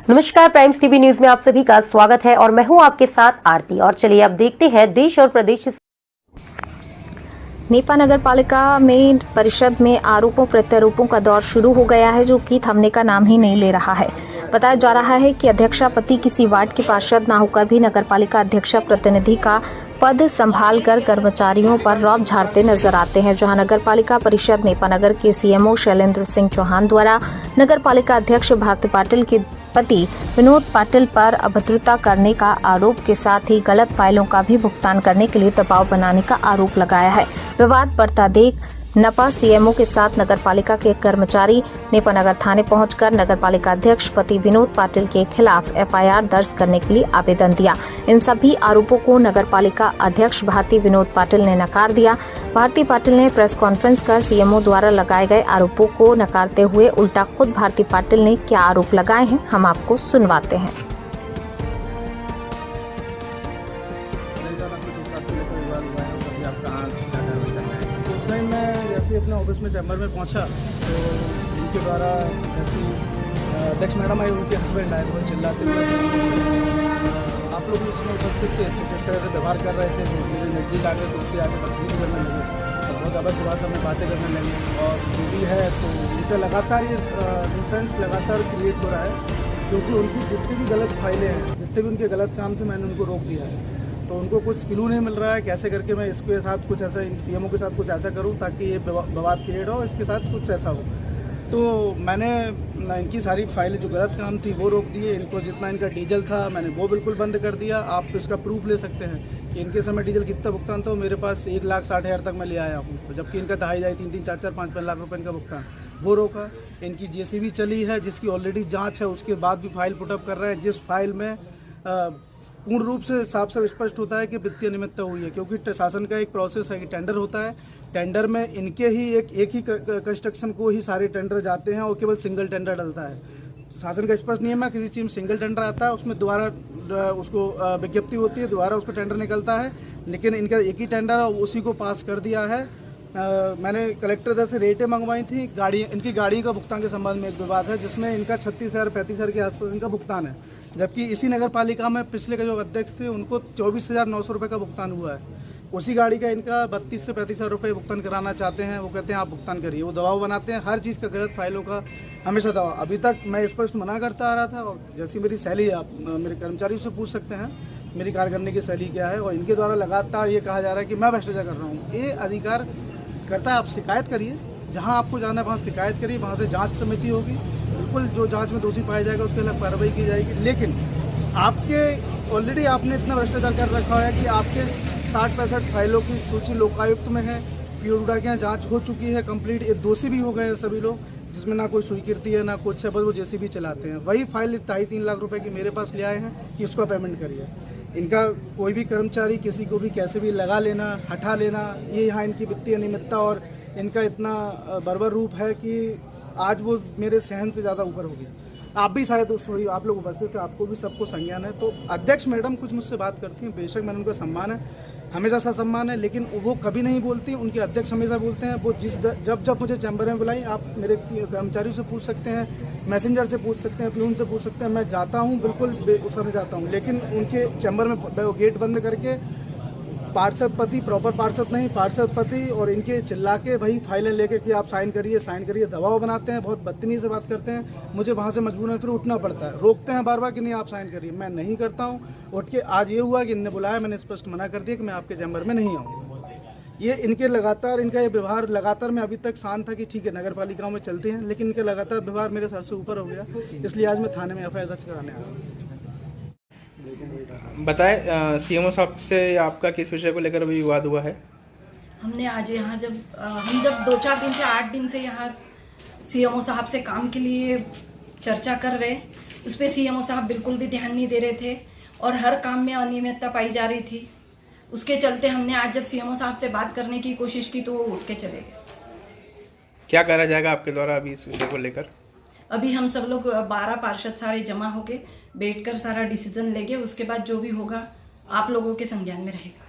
नमस्कार, primes TV news में आप सभी का स्वागत है और मैं हूं आपके साथ आरती। और चलिए अब देखते हैं देश और प्रदेश। नेपा नगर पालिका में परिषद में आरोपों प्रत्यारोपों का दौर शुरू हो गया है, जो कि थमने का नाम ही नहीं ले रहा है। बताया जा रहा है कि अध्यक्षा पति किसी वार्ड के पार्षद न होकर भी नगर पालिका अध्यक्षा प्रतिनिधि का पद संभालकर कर्मचारियों पर रौब झाड़ते नजर आते हैं। जहां नगर पालिका परिषद नेपा नगर के सीएमओ शैलेंद्र सिंह चौहान द्वारा नगर पालिका अध्यक्ष भारती पाटिल के पति विनोद पाटिल पर अभद्रता करने का आरोप के साथ ही गलत फाइलों का भी भुगतान करने के लिए दबाव बनाने का आरोप लगाया है। विवाद बढ़ता देख नपा सीएमओ के साथ नगर पालिका के कर्मचारी नेपा नगर थाने पहुंचकर नगर पालिका अध्यक्ष पति विनोद पाटिल के खिलाफ एफआईआर दर्ज करने के लिए आवेदन दिया। इन सभी आरोपों को नगर पालिका अध्यक्ष भारती विनोद पाटिल ने नकार दिया। भारती पाटिल ने प्रेस कॉन्फ्रेंस कर सीएमओ द्वारा लगाए गए आरोपों को नकारते हुए उल्टा खुद भारती पाटिल ने क्या आरोप लगाए हैं, हम आपको सुनवाते हैं। अपने ऑफिस में चैम्बर में पहुंचा तो इनके द्वारा ऐसी अध्यक्ष मैडम आई, उनके हस्बैंड आए, बहुत चिल्लाते हुए आप लोग उसमें उपस्थित थे, तो किस तरह से व्यवहार कर रहे थे, तो मेरे नज़दीक आ गए तो उससे आगे बदतमीजी करने लगे और बहुत अभद्र भाषा में बातें करने लगे। और जो भी है तो उनका लगातार ये डिफरेंस लगातार क्रिएट हो रहा है, क्योंकि उनकी जितनी भी गलत फाइलें हैं, जितने भी उनके गलत काम थे, मैंने उनको रोक दिया है। तो उनको कुछ क्लू नहीं मिल रहा है कैसे करके मैं इसके साथ कुछ ऐसा, सीएमओ के साथ कुछ ऐसा करूं ताकि ये विवाद क्रिएट हो, इसके साथ कुछ ऐसा हो। तो मैंने इनकी सारी फाइलें जो गलत काम थी वो रोक दिए। इनको जितना इनका डीजल था मैंने वो बिल्कुल बंद कर दिया। आप इसका प्रूफ ले सकते हैं कि इनके समय डीजल कितना भुगतान था, मेरे पास 1,60,000 तक मैं ले आया हूँ, तो जबकि इनका 2.5, 3, 4, 5 लाख रुपये इनका भुगतान वो रोका। इनकी जेसीबी चली है जिसकी ऑलरेडी जाँच है, उसके बाद भी फाइल पुटअप कर रहे हैं, जिस फाइल में पूर्ण रूप से साफ साफ स्पष्ट होता है कि वित्तीय अनियमितता हुई है। क्योंकि शासन का एक प्रोसेस है कि टेंडर होता है, टेंडर में इनके ही एक ही कंस्ट्रक्शन को ही सारे टेंडर जाते हैं और केवल सिंगल टेंडर डलता है। शासन का स्पष्ट नियम है, किसी चीज़ में सिंगल टेंडर आता है, उसमें दोबारा उसको विज्ञप्ति होती है, दोबारा उसको टेंडर निकलता है। लेकिन इनका एक ही टेंडर है, उसी को पास कर दिया है। मैंने कलेक्टर दर से रेटें मंगवाई थी। इनकी गाड़ी का भुगतान के संबंध में एक विवाद है, जिसमें इनका 36,000 35,000 के आसपास इनका भुगतान है, जबकि इसी नगर पालिका में पिछले के जो अध्यक्ष थे उनको 24,900 रुपये का भुगतान हुआ है। उसी गाड़ी का इनका 32 से 35,000 रुपये भुगतान कराना चाहते हैं। वो कहते हैं आप भुगतान करिए, वो दबाव बनाते हैं हर चीज़ का, गलत फाइलों का हमेशा दबाव। अभी तक मैं स्पष्ट मना करता आ रहा था, और जैसी मेरी शैली, आप मेरे कर्मचारियों से पूछ सकते हैं मेरी कार्य करने की शैली क्या है। और इनके द्वारा लगातार ये कहा जा रहा है कि मैं भ्रष्टाचार कर रहा हूँ। ये अधिकार करता है, आप शिकायत करिए, जहां आपको जाना है वहां शिकायत करिए, वहां से जांच समिति होगी, बिल्कुल जो जांच में दोषी पाया जाएगा उसके खिलाफ कार्रवाई की जाएगी। लेकिन आपके ऑलरेडी आपने इतना भ्रष्टाचार कर रखा है कि आपके 60-65 फाइलों की सूची लोकायुक्त में है, पीओडा के यहाँ जाँच हो चुकी है कंप्लीट, ये दोषी भी हो गए हैं सभी लोग, जिसमें ना कोई स्वीकृति है ना कुछ है, बस वो जेसीबी चलाते हैं। वही फाइल 2.5-3 लाख रुपए की मेरे पास ले आए हैं कि इसका पेमेंट करिए। इनका कोई भी कर्मचारी किसी को भी कैसे भी लगा लेना, हटा लेना, ये यहाँ इनकी वित्तीय अनियमितता और इनका इतना बर्बर रूप है कि आज वो मेरे सहन से ज़्यादा ऊपर हो गया। आप भी शायद आप लोग उपस्थित थे, आपको भी सबको संज्ञान है। तो अध्यक्ष मैडम कुछ मुझसे बात करती हैं, बेशक मैंने उनका सम्मान है, हमेशा सा सम्मान है, लेकिन वो कभी नहीं बोलती। उनके अध्यक्ष हमेशा बोलते हैं। वो जब मुझे चैम्बर में बुलाई, आप मेरे कर्मचारियों से पूछ सकते हैं, मैसेंजर से पूछ सकते हैं, प्यून से पूछ सकते हैं, मैं जाता हूँ, बिल्कुल उस समय जाता हूँ। लेकिन उनके चैम्बर में गेट बंद करके पार्षद पति, प्रॉपर पार्षद नहीं, पार्षद पति और इनके चिल्ला के वही फाइलें लेके कि आप साइन करिए, दबाव बनाते हैं, बहुत बदतमीजी से बात करते हैं। मुझे वहाँ से मजबूरन फिर उठना पड़ता है, रोकते हैं बार बार कि नहीं आप साइन करिए, मैं नहीं करता हूँ। उठ के आज ये हुआ कि इनने बुलाया, मैंने स्पष्ट मना कर दिया कि मैं आपके चैम्बर में नहीं आऊँगा। ये इनके लगातार, इनका ये व्यवहार लगातार, मैं अभी तक शांत था कि ठीक है नगर पालिकाओं में चलते हैं, लेकिन इनका लगातार व्यवहार मेरे सर से ऊपर हो गया, इसलिए आज मैं थाने में एफआईआर दर्ज कराने आया। बताएं, सीएमओ साहब से आपका किस विषय को लेकर अभी विवाद हुआ है? हमने आज यहाँ हम जब 2-4 दिन से 8 दिन से यहाँ सीएमओ साहब से काम के लिए चर्चा कर रहे, उस पर सीएमओ साहब बिल्कुल भी ध्यान नहीं दे रहे थे और हर काम में अनियमितता पाई जा रही थी। उसके चलते हमने आज जब सीएमओ साहब से बात करने की कोशिश की तो वो उठ के चले गए। क्या करा जाएगा आपके द्वारा अभी इस विषय को लेकर? अभी हम सब लोग 12 पार्षद सारे जमा होके बैठकर सारा डिसीजन लेंगे, उसके बाद जो भी होगा आप लोगों के संज्ञान में रहेगा।